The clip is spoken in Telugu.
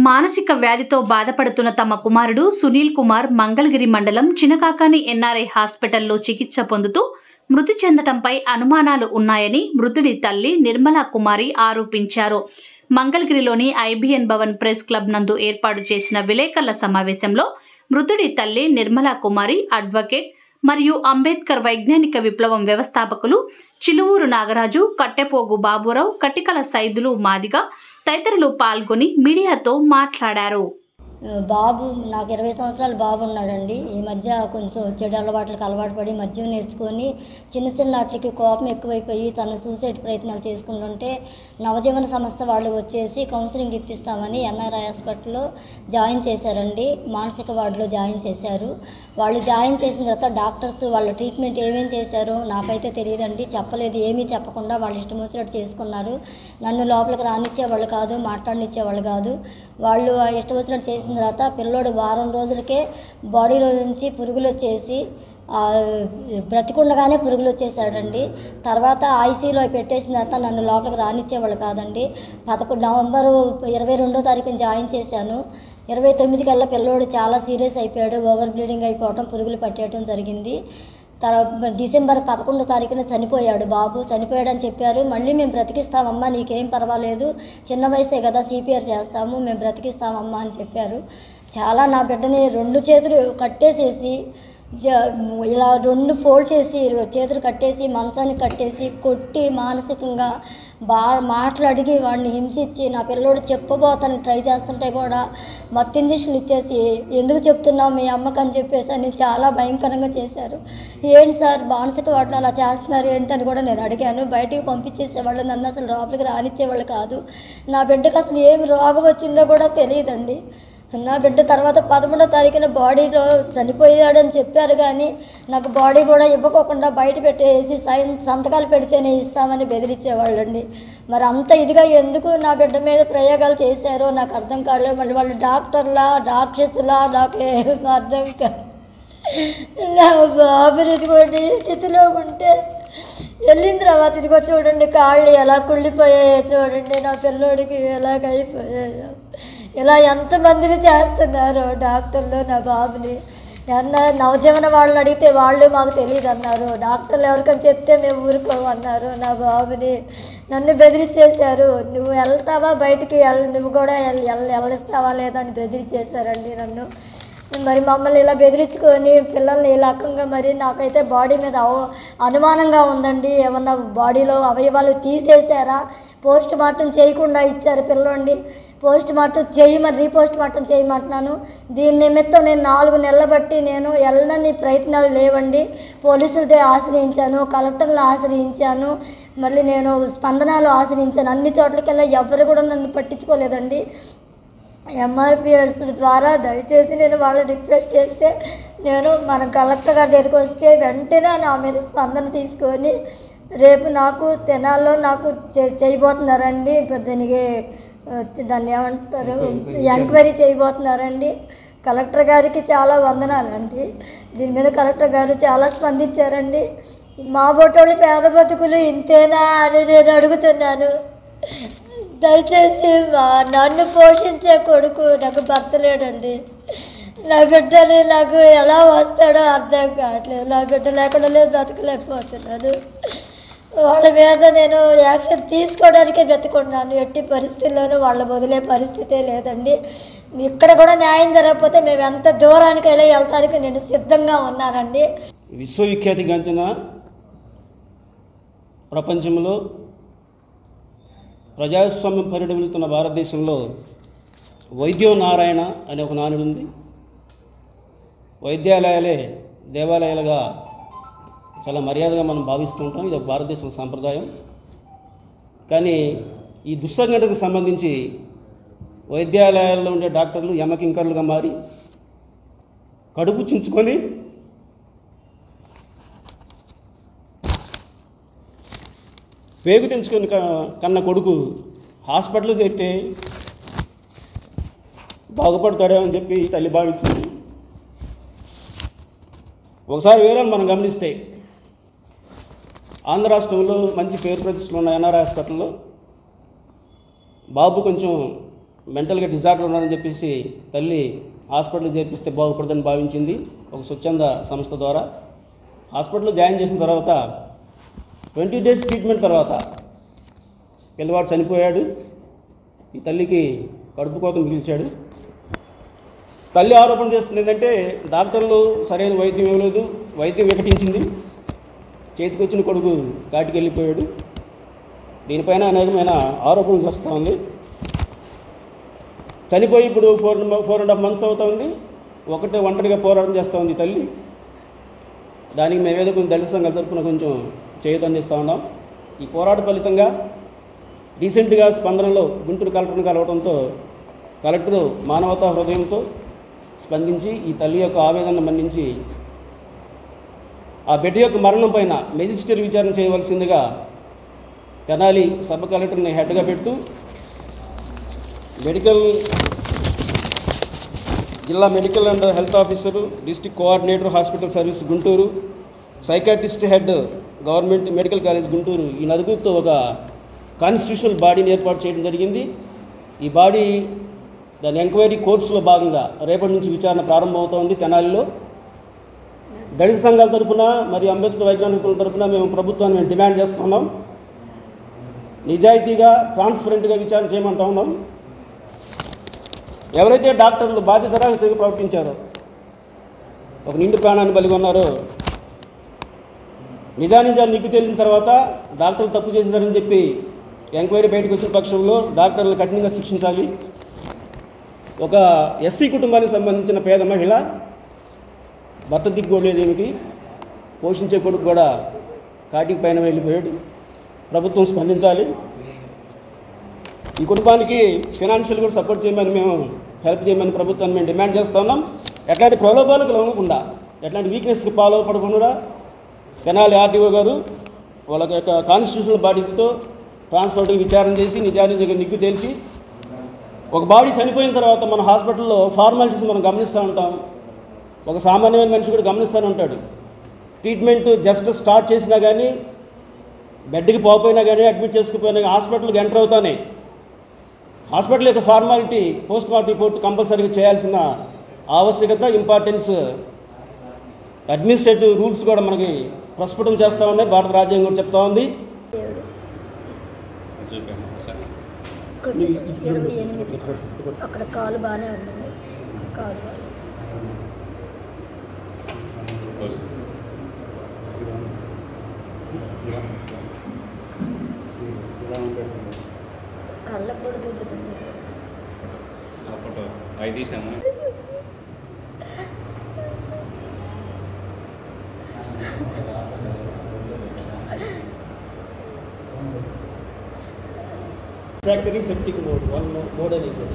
మానసిక వ్యాధితో బాధపడుతున్న తమ కుమారుడు సునీల్ కుమార్ మంగళగిరి మండలం చినకాకాని ఎన్ఆర్ఐ హాస్పిటల్లో చికిత్స పొందుతూ మృతి చెందటంపై అనుమానాలు ఉన్నాయని మృతుడి తల్లి నిర్మలా కుమారి ఆరోపించారు. మంగళగిరిలోని ఐబిఎన్ భవన్ ప్రెస్ క్లబ్ నందు ఏర్పాటు చేసిన విలేకరుల సమావేశంలో మృతుడి తల్లి నిర్మలా కుమారి, అడ్వకేట్ మరియు అంబేద్కర్ వైజ్ఞానిక విప్లవం వ్యవస్థాపకులు చిలువూరు నాగరాజు, కట్టెపోగు బాబురావు, కటికల సైదులు మాదిగ తదితరులు పాల్గొని మీడియాతో మాట్లాడారు. బాబు నాకు 20 సంవత్సరాల బాబు ఉన్నాడండి. ఈ మధ్య కొంచెం చెడు అలవాట్లకు అలవాటు పడి మద్యం నేర్చుకొని చిన్న వాటికి కోపం ఎక్కువైపోయి తను సూసైడ్ ప్రయత్నాలు చేసుకుంటుంటే నవజీవన సంస్థ వాళ్ళు వచ్చేసి కౌన్సిలింగ్ ఇప్పిస్తామని ఎన్ఆర్ఐ హాస్పిటల్లో జాయిన్ చేశారండి. మానసిక వార్డులో జాయిన్ చేశారు. వాళ్ళు జాయిన్ చేసిన తర్వాత డాక్టర్స్ వాళ్ళ ట్రీట్మెంట్ ఏమేమి చేశారో నాకైతే తెలియదండి. చెప్పలేదు, ఏమీ చెప్పకుండా వాళ్ళు ఇష్టం వచ్చినట్టు చేసుకున్నారు. నన్ను లోపలికి రానిచ్చేవాళ్ళు కాదు, మాట్లాడనిచ్చేవాళ్ళు కాదు. వాళ్ళు ఇష్టం వచ్చినట్టు చేసిన తర్వాత పిల్లోడు వారం రోజులకే బాడీలో నుంచి పురుగులు వచ్చేసి బ్రతికుండగానే పురుగులు వచ్చేసాడండి. తర్వాత ఐసీలో పెట్టేసిన తర్వాత నన్ను లోపలికి రానిచ్చేవాళ్ళు కాదండి. నవంబరు 22వ తారీఖున జాయిన్ చేశాను. 29 కల్లా పిల్లోడు చాలా సీరియస్ అయిపోయాడు. ఓవర్ బ్లీడింగ్ అయిపోవటం, పురుగులు పట్టేయడం జరిగింది. తర్వాత డిసెంబర్ 11వ తారీఖున చనిపోయాడు బాబు. చనిపోయాడని చెప్పారు. మళ్ళీ మేము బ్రతికిస్తామమ్మా, నీకేం పర్వాలేదు, చిన్న వయసే కదా, సిపిఆర్ చేస్తాము, మేము బ్రతికిస్తామమ్మా అని చెప్పారు. చాలా నా బిడ్డని 2 చేతులు కట్టేసేసి ఇలా 2 ఫోల్డ్ చేసి చేతులు కట్టేసి మంచానికి కట్టేసి కొట్టి మానసికంగా మాటలు అడిగి వాడిని హింసించి నా పిల్లోడు చెప్పబోతాను ట్రై చేస్తుంటే కూడా మత్తు ఇంజక్షన్లు ఇచ్చేసి ఎందుకు చెప్తున్నావు మీ అమ్మకు అని చెప్పేసి అని చాలా భయంకరంగా చేశారు. ఏంటి సార్ మానసిక వాటిలో అలా చేస్తున్నారు ఏంటని కూడా నేను అడిగాను. బయటికి పంపించేసేవాళ్ళు, నన్ను అసలు లోపలికి రానిచ్చేవాళ్ళు కాదు. నా బిడ్డకు అసలు ఏమి రోగం వచ్చిందో కూడా తెలియదండి. నా బిడ్డ తర్వాత 11వ తారీఖున బాడీలో చనిపోయాడని చెప్పారు, కానీ నాకు బాడీ కూడా ఇవ్వకోకుండా బయట పెట్టేసి సంతకాలు పెడితేనే ఇస్తామని బెదిరించేవాళ్ళండి. మరి అంత ఇదిగా ఎందుకు నా బిడ్డ మీద ప్రయోగాలు చేశారో నాకు అర్థం కాలేదు. మళ్ళీ వాళ్ళు డాక్టర్లా, రాక్షసులా నాకు ఏం అర్థం కాదు. నా బాబుని ఇదిగోండి స్థితిలో ఉంటే వెళ్ళిన తర్వాత ఇదిగో చూడండి కాళ్ళు ఎలా కుళ్ళిపోయాయో చూడండి, నా పిల్లోడికి ఎలాగైపోయాయో. ఇలా ఎంతమందిని చేస్తున్నారు డాక్టర్లు నా బాబుని. నవజీవన వాళ్ళని అడిగితే వాళ్ళు మాకు తెలియదు అన్నారు. డాక్టర్లు ఎవరికని చెప్తే మేము ఊరుకోమన్నారు. నా బాబుని నన్ను బెదిరించేశారు. నువ్వు వెళ్తావా బయటికి, నువ్వు కూడా వెళ్ళిస్తావా లేదా అని బెదిరించేశారండి నన్ను. మరి మమ్మల్ని ఇలా బెదిరించుకొని పిల్లల్ని ఈ రకంగా, మరి నాకైతే బాడీ మీద అనుమానంగా ఉందండి. ఏమన్నా బాడీలో అవయవాలు తీసేశారా? పోస్ట్ మార్టం చేయకుండా ఇచ్చారు పిల్లోండి. పోస్ట్ మార్టం చేయమని రీపోస్ట్ మార్టం చేయమంటున్నాను. దీని నిమిత్తం నేను 4 నెలల బట్టి నేను వెళ్ళని ప్రయత్నాలు లేవండి. పోలీసులతో ఆశ్రయించాను, కలెక్టర్లు ఆశ్రయించాను, మళ్ళీ నేను స్పందనలు ఆశ్రయించాను. అన్ని చోట్లకెళ్ళా ఎవరు కూడా నన్ను పట్టించుకోలేదండి. ఎంఆర్పిఎస్ ద్వారా దయచేసి నేను వాళ్ళు రిక్వెస్ట్ చేస్తే నేను మన కలెక్టర్ గారి దగ్గరికి వస్తే వెంటనే నా మీద స్పందన తీసుకొని రేపు నాకు తెనాల్లో నాకు చేయబోతున్నారండి. దాన్ని ఏమంటారు, ఎంక్వైరీ చేయబోతున్నారండి. కలెక్టర్ గారికి చాలా వందనాలండి. దీని మీద కలెక్టర్ గారు చాలా స్పందించారండి. మా బొట్టోళ్ళు పేద బతుకులు ఇంతేనా అని నేను అడుగుతున్నాను. దయచేసి నన్ను పోషించే కొడుకు నాకు భర్త లేడండి. నా బిడ్డని నాకు ఎలా వస్తాడో అర్థం కావట్లేదు. నా బిడ్డ లేకుండా బ్రతకలేకపోతున్నాను. వాళ్ళ మీద నేను యాక్షన్ తీసుకోవడానికే బ్రతుకున్నాను. ఎట్టి పరిస్థితుల్లోనూ వాళ్ళ వదిలే పరిస్థితే లేదండి. ఇక్కడ కూడా న్యాయం జరగకపోతే మేము ఎంత దూరానికైనా వెళ్తానికి నేను సిద్ధంగా ఉన్నానండి. విశ్వవిఖ్యాతిగాంచిన ప్రపంచంలో ప్రజాస్వామ్యం పరిడమిలుతున్న భారతదేశంలో వైద్యం నారాయణ అనే ఒక నానుడు ఉంది. వైద్యాలయాలే దేవాలయాలుగా చాలా మర్యాదగా మనం భావిస్తుంటాం. ఇది ఒక భారతదేశం సాంప్రదాయం. కానీ ఈ దుస్సంఘటనకు సంబంధించి వైద్యాలయాల్లో ఉండే డాక్టర్లు యమకింకర్లుగా మారి కడుపు చించుకొని పేగు తెంచుకొని కన్న కొడుకు హాస్పిటల్లో చేరితే బాగుపడతాడే అని చెప్పి తల్లి భావించింది. ఒకసారి వేరే మనం గమనిస్తే ఆంధ్ర రాష్ట్రంలో మంచి పేరు ప్రతిష్టలు ఉన్న ఎన్ఆర్ఐ హాస్పిటల్లో బాబు కొంచెం మెంటల్గా డిజార్డర్ ఉన్నారని చెప్పేసి తల్లి హాస్పిటల్కి చేర్పిస్తే బాగుపడదని భావించింది ఒక స్వచ్ఛంద సంస్థ ద్వారా. హాస్పిటల్లో జాయిన్ చేసిన తర్వాత 20 days ట్రీట్మెంట్ తర్వాత పిల్లవాడు చనిపోయాడు. ఈ తల్లికి కడుపు కోత మిగిల్చాడు. తల్లి ఆరోపణ చేస్తుంది ఏంటంటే డాక్టర్లు సరైన వైద్యం ఇవ్వలేదు, వైద్యం వికటించింది, చేతికొచ్చిన కొడుకు కాటికి వెళ్ళిపోయాడు. దీనిపైన అనేకమైన ఆరోపణలు వస్తూ ఉంది. చనిపోయి ఇప్పుడు 4.5 months అవుతుంది. ఒంటరిగా పోరాటం చేస్తూ ఉంది తల్లి. దానికి మేమేదో కొంచెం దళిత సంఘాల తరపున కొంచెం చేయూత అందిస్తూ ఉన్నాం. ఈ పోరాట ఫలితంగా రీసెంట్గా స్పందనలో గుంటూరు కలెక్టర్ను కలవడంతో కలెక్టరు మానవతా హృదయంతో స్పందించి ఈ తల్లి యొక్క ఆవేదనను మన్నించి ఆ బిడ్డ యొక్క మరణం పైన మెజిస్ట్రేట్ విచారణ చేయవలసిందిగా తెనాలి సబ్ కలెక్టర్ని హెడ్గా పెడుతూ జిల్లా medical and health officer, district coordinator hospital service Guntur, psychiatrist head government medical college Guntur ఈ నలుగురితో ఒక కాన్స్టిట్యూషనల్ బాడీని ఏర్పాటు చేయడం జరిగింది. ఈ బాడీ దాని ఎంక్వైరీ కోర్సులో భాగంగా రేపటి నుంచి విచారణ ప్రారంభమవుతోంది తెనాలిలో. దళిత సంఘాల తరఫున మరియు అంబేద్కర్ వైజ్ఞానికుల తరఫున మేము ప్రభుత్వాన్ని డిమాండ్ చేస్తున్నాం. నిజాయితీగా ట్రాన్స్పరెంట్గా విచారణ చేయమంటా ఉన్నాం. ఎవరైతే డాక్టర్లు బాధ్యతారహితంగా ప్రవర్తించారో, ఒక నిండు ప్రాణాన్ని బలిగొన్నారో, నిజానిజాలు నిగ్గు తేలిన తర్వాత డాక్టర్లు తప్పు చేశారని చెప్పి ఎంక్వైరీ బయటకు వచ్చిన పక్షంలో డాక్టర్లు కఠినంగా శిక్షించాలి. ఒక ఎస్సీ కుటుంబానికి సంబంధించిన పేద మహిళ భర్త దిగ్గోలేదు, ఏమిటి పోషించే కొడుకు కూడా కాటికి పైన వెళ్ళిపోయాడు. ప్రభుత్వం స్పందించాలి. ఈ కుటుంబానికి ఫైనాన్షియల్ కూడా సపోర్ట్ చేయమని మేము హెల్ప్ చేయమని ప్రభుత్వాన్ని మేము డిమాండ్ చేస్తున్నాం. ఎట్లాంటి ప్రలోభాలకు లొంగకుండా, ఎట్లాంటి వీక్నెస్కి పాల్పడకుండా తెనాలి ఆర్టీఓ గారు వాళ్ళ యొక్క కాన్స్టిట్యూషనల్ బాడీతో ట్రాన్స్పరెంట్గా విచారణ చేసి నిజానికి నిగ్గు తెలిసి, ఒక బాడీ చనిపోయిన తర్వాత మన హాస్పిటల్లో ఫార్మాలిటీస్ మనం గమనిస్తూ ఉంటాం. ఒక సామాన్యమైన మనిషి కూడా గమనిస్తూనే ఉంటాడు. ట్రీట్మెంట్ జస్ట్ స్టార్ట్ చేసినా కానీ, బెడ్కి పోకపోయినా కానీ, అడ్మిట్ చేసుకుపోయినా హాస్పిటల్కి ఎంటర్ అవుతానే హాస్పిటల్ యొక్క ఫార్మాలిటీ పోస్ట్ మార్టం రిపోర్ట్ కంపల్సరీగా చేయాల్సిన ఆవశ్యకత, ఇంపార్టెన్స్ అడ్మినిస్ట్రేటివ్ రూల్స్ కూడా మనకి ప్రస్ఫుటం చేస్తూ ఉన్నాయి. భారత రాజ్యాంగం కూడా చెప్తా ఉంది. 28 అక్కడ కాలు బాగానే ఉంది. కాలు కళ్ళకు కూడా దిగుతుంది. ఫోటో అవి తీసాము. ఫ్యాక్టరీ సెప్టిక్ మోడ్ 1 మోడ్ అనేసి